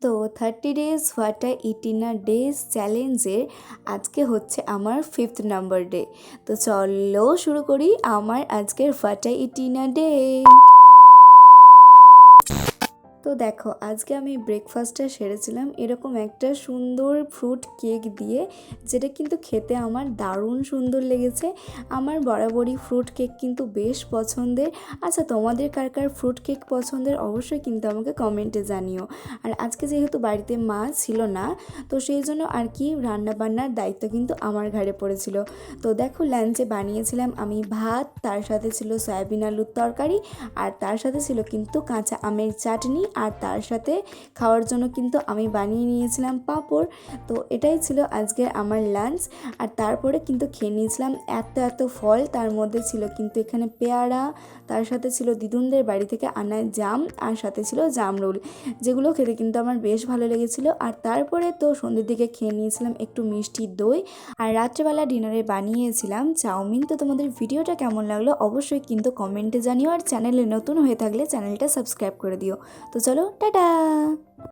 তো 30 days what I it in a days চ্যালেঞ্জের আজকে হচ্ছে আমার 5th নাম্বার ডে। তো চলো শুরু করি আমার আজকের what I it in a day. তো দেখো আজকে আমি ব্রেকফাস্টটা সেরেছিলাম এরকম একটা সুন্দর ফ্রুট কেক দিয়ে, যেটা কিন্তু খেতে আমার দারুণ সুন্দর লেগেছে। আমার বরাবরই ফ্রুট কেক কিন্তু বেশ পছন্দের। আচ্ছা, তোমাদের কার কার ফ্রুট কেক পছন্দের অবশ্যই কিন্তু আমাকে কমেন্টে জানিও। আর আজকে যেহেতু বাড়িতে মা ছিল না, তো সেই জন্য আর কি রান্নাবান্নার দায়িত্ব কিন্তু আমার ঘাড়ে পড়েছিল। তো দেখো লাঞ্চে বানিয়েছিলাম আমি ভাত, তার সাথে ছিল সয়াবিন আলুর তরকারি, আর তার সাথে ছিল কিন্তু কাঁচা আমের চাটনি, আর তার সাথে খাওয়ার জন্য কিন্তু আমি বানিয়ে নিয়েছিলাম পাঁপড়। তো এটাই ছিল আজকের আমার লাঞ্চ। আর তারপরে কিন্তু খেয়ে নিয়েছিলাম এত এত ফল, তার মধ্যে ছিল কিন্তু এখানে পেয়ারা, তার সাথে ছিল দিদুনদের বাড়ি থেকে আনা জাম, আর সাথে ছিল জামরুল, যেগুলো খেতে কিন্তু আমার বেশ ভালো লেগেছিলো। আর তারপরে তো সন্ধ্যের দিকে খেয়ে নিয়েছিলাম একটু মিষ্টি দই, আর রাত্রেবেলা ডিনারে বানিয়েছিলাম চাউমিন। তো তোমাদের ভিডিওটা কেমন লাগলো অবশ্যই কিন্তু কমেন্টে জানিও, আর চ্যানেলে নতুন হয়ে থাকলে চ্যানেলটা সাবস্ক্রাইব করে দিও। তো চলো টাটা।